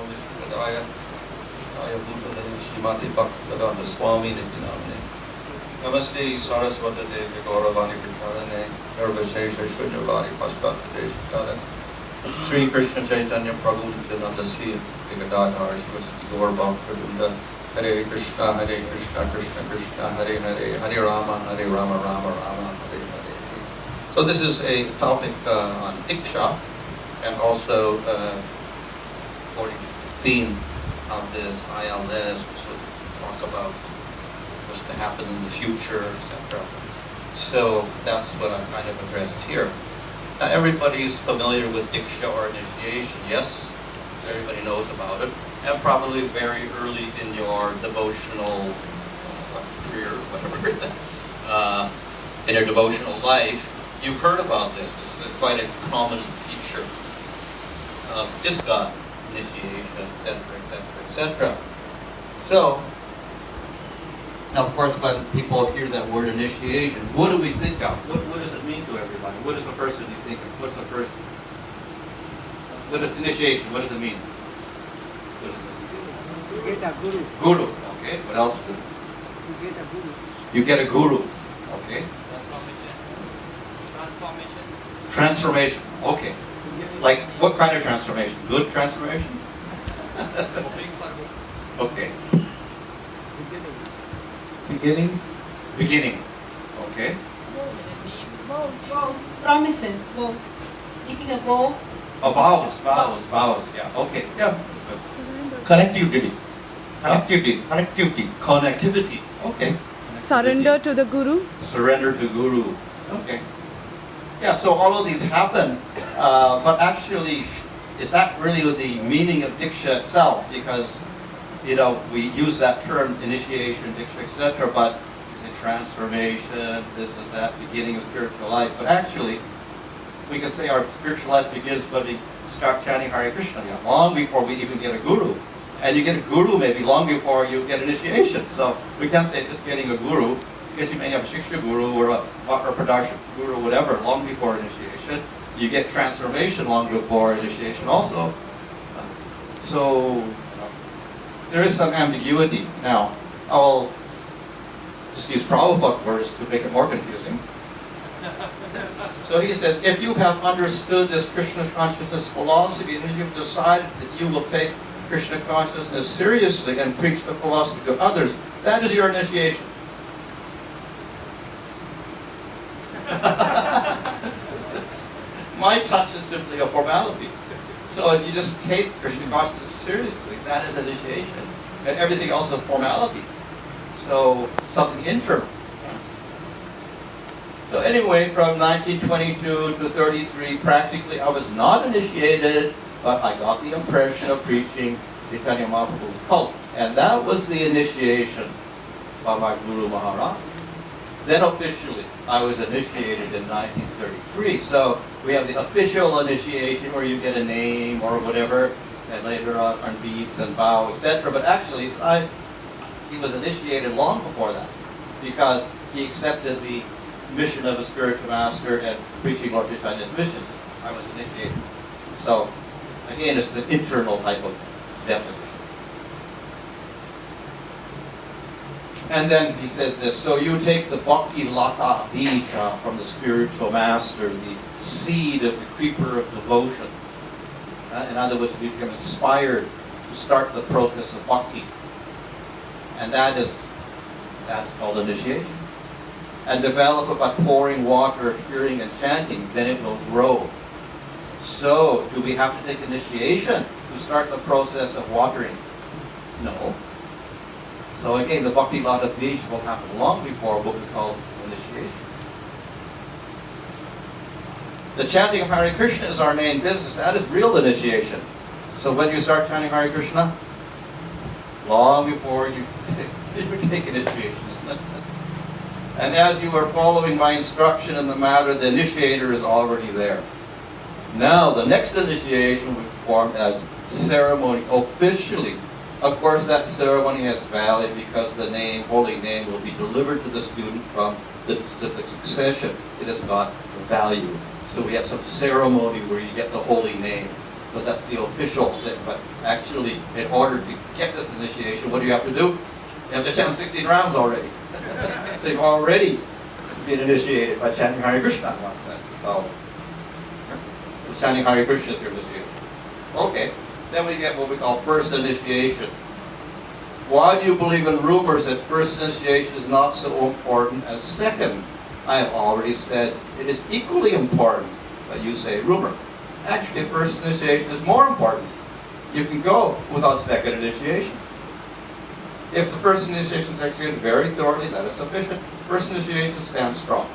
Vishwadaya Bhutale Shrimati Bhaktivedanta Swami Nityanamane Namaste Saraswata Devi Gauravani Prachadane Nirvashesha Shunyavadi Paschatadesh Tadan Sri Krishna Chaitanya Prabhu Nityananda Sri Vigadadhar Shivasati Gaur Bhaktivinoda Hare Krishna Krishna Krishna Hare Hare Hare Rama Rama Rama Hare Hare. So this is a topic on Diksha, and also according to the theme of this ILS, which will talk about what's to happen in the future, etc. So that's what I've kind of addressed here. Now everybody's familiar with Diksha or initiation, yes? Everybody knows about it. And probably very early in your devotional career, whatever, in your devotional life, you've heard about this. It's quite a prominent feature of Diksa initiation, etc., etc., etc. So, now of course when people hear that word initiation, what do we think of? What does it mean to everybody? What is the first thing you think of? What's the first? What is initiation? What does it mean? You get a guru. Guru, okay. What else? You get a guru. You get a guru, okay. Transformation, okay. Like what kind of transformation? Good transformation? Okay. Beginning. Okay. Vows. Promises. Vows. Keeping a vow. Oh, vows. Yeah. Okay. Yeah. Connectivity. Okay. Surrender to the Guru. Surrender to Guru. Okay. Yeah, so all of these happen, but actually, is that really the meaning of Diksha itself? Because, we use that term, initiation, Diksha, etc., but it's a transformation, this and that, beginning of spiritual life. But actually, we can say our spiritual life begins when we start chanting Hare Krishna, long before we even get a guru. And you get a guru maybe long before you get initiation. So we can't say it's just getting a guru, because you may have a Siksha guru or a Pradarshana guru or whatever long before initiation. You get transformation long before initiation also. So there is some ambiguity. Now, I'll just use Prabhupada's words to make it more confusing. So he says, if you have understood this Krishna consciousness philosophy and you've decided that you will take Krishna consciousness seriously and preach the philosophy to others, that is your initiation. My touch is simply a formality. So if you just take Krishna consciousness seriously, that is initiation. And everything else is a formality. So something internal. So anyway, from 1922 to 33, practically I was not initiated, but I got the impression of preaching Chaitanya Mahaprabhu's cult. And that was the initiation by my Guru Maharaj. Then officially, I was initiated in 1933. So we have the official initiation where you get a name or whatever, and later on beads and vow, etc. But actually, he was initiated long before that, because he accepted the mission of a spiritual master and preaching Lord Chaitanya's mission. I was initiated. So again, it's an internal type of definition. And then he says this, so you take the Bhakti Lata Bija from the spiritual master, the seed of the creeper of devotion. In other words, you become inspired to start the process of bhakti. And that's called initiation. And develop it by pouring water, hearing and chanting, then it will grow. So, do we have to take initiation to start the process of watering? No. So again, the Bhakti Lata Bij will happen long before what we call initiation. The chanting of Hare Krishna is our main business. That is real initiation. So when you start chanting Hare Krishna? Long before you take initiation. And as you are following my instruction in the matter, the initiator is already there. Now, the next initiation will be performed as ceremony officially. Of course, that ceremony has value because the name, holy name, will be delivered to the student from the disciplic succession. It has got value. So we have some ceremony where you get the holy name So that's the official thing. But actually, in order to get this initiation, what do you have to do? You have to chant 16 rounds already. So you've already been initiated by chanting Hare Krishna in one sense. So chanting Hare Krishna is your initiation. Okay, then we get what we call first initiation. Why do you believe in rumors that first initiation is not so important as second? I have already said it is equally important, but you say rumor. Actually, first initiation is more important. You can go without second initiation. If the first initiation is executed very thoroughly, that is sufficient. First initiation stands strong.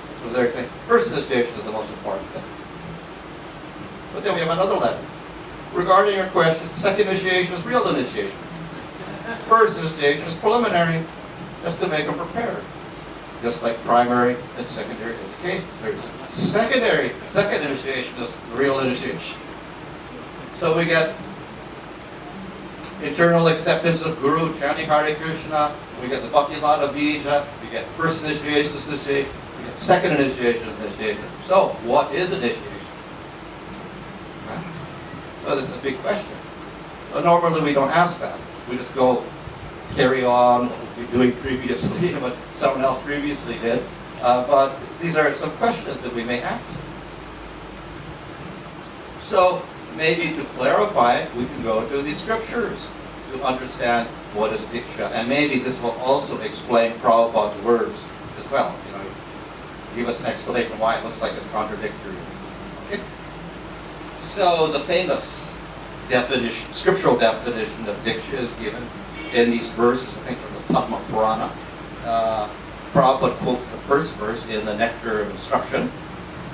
That's what they're saying. First initiation is the most important thing. But then we have another letter. Regarding your question, second initiation is real initiation. First initiation is preliminary, just to make them prepared. Just like primary and secondary education. There's a second initiation is real initiation. So we get internal acceptance of Guru, chanting Hare Krishna, we get the Bhakti Lata Bija, we get first initiation, we get second initiation. So, what is initiation? Right? Well, this is a big question. Well, normally we don't ask that. We just go carry on what we've been doing previously, what someone else previously did. But these are some questions that we may ask. So, maybe to clarify, we can go to the scriptures to understand what is Diksha. And maybe this will also explain Prabhupada's words as well. Give us an explanation why it looks like it's contradictory. Okay? So the famous definition, scriptural definition of Diksha is given in these verses, I think from the Padma Purana. Prabhupada quotes the first verse in the Nectar of Instruction.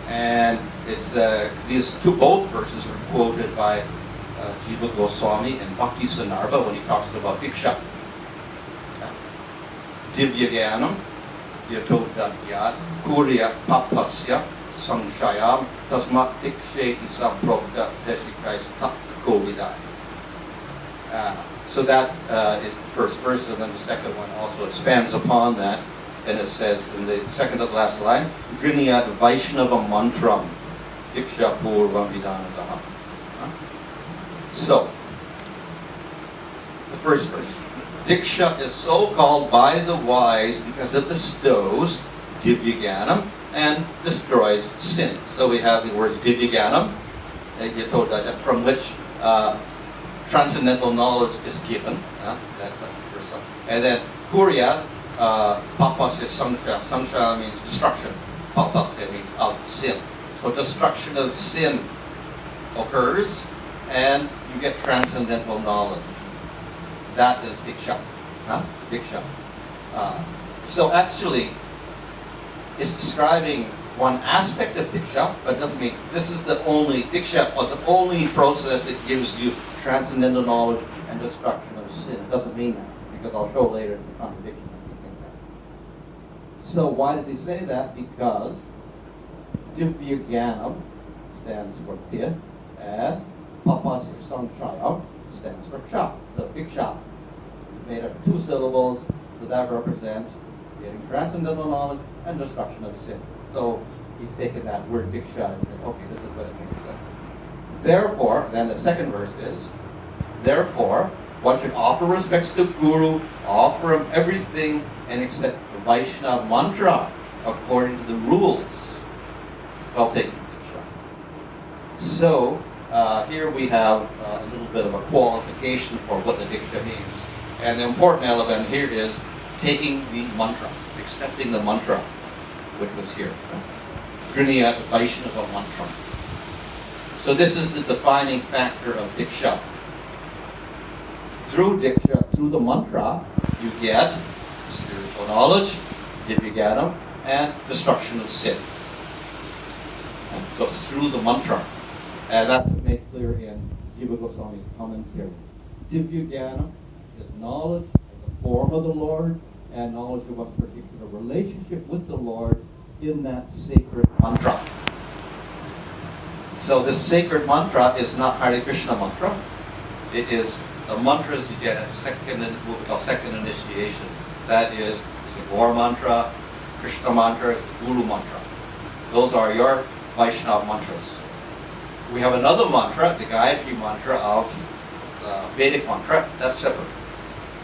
And it's both verses are quoted by Jiva Goswami and Bhakti Sanarbha when he talks about Diksha. Divya Gyanam, Yatodadhyat, Kurya Papasya, Sanshayam, Tasmat Diksheti Samprokta Deshikaista Kovidai. So that is the first verse, and then the second one also expands upon that. And it says in the second to the last line, Griniyat Vaishnava Mantram Diksha Purvam Vidanadaha. So, the first verse. Diksha is so called by the wise because it bestows Divyaganam and destroys sin. So we have the words Divyaganam, from which transcendental knowledge is given. That's the first one. And then Kuryat, Papasya Sanshaya. Sanshaya means destruction. Papasya means of sin. So destruction of sin occurs, and you get transcendental knowledge. That is Diksha. Diksha. So actually, it's describing one aspect of Diksha, but it doesn't mean this is the only, Diksha was the only process that gives you transcendental knowledge and destruction of sin. It doesn't mean that, because I'll show later it's a contradiction. So why does he say that? Because Divyaganam stands for Pya, and Papasya Sanshaya stands for Ksha. So Diksha made up two syllables, so that represents getting transcendental knowledge and destruction of sin. So he's taken that word Diksha and said, okay, this is what it means. Therefore, then the second verse is, therefore, one should offer respects to Guru, offer him everything, and accept the Vaishnava mantra according to the rules of taking Diksha. So, here we have a little bit of a qualification for what the Diksha means. And the important element here is taking the mantra, accepting the mantra, which was here. Griniyat Vaishnava mantra. So this is the defining factor of Diksha. Through Diksha, through the mantra, you get spiritual knowledge, Divyaganam, and destruction of sin. So through the mantra. And that's made clear in Jiva Goswami's commentary. Divyaganam is knowledge of the form of the Lord and knowledge of a particular relationship with the Lord in that sacred mantra. So this sacred mantra is not Hare Krishna mantra. It is the mantras you get at what we call second initiation. That is the Gaur mantra, it's the Krishna mantra, it's the Guru mantra. Those are your Vaishnava mantras. We have another mantra, the Gayatri mantra of Vedic mantra, that's separate.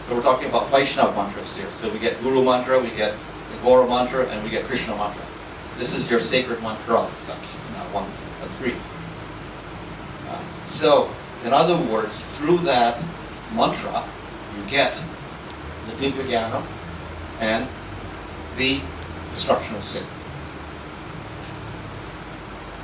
So we're talking about Vaishnava mantras here. So we get Guru mantra, we get the Gora mantra, and we get Krishna mantra. This is your sacred mantra, not one, but three. So, in other words, through that mantra, you get the Divya Jnana and the destruction of sin.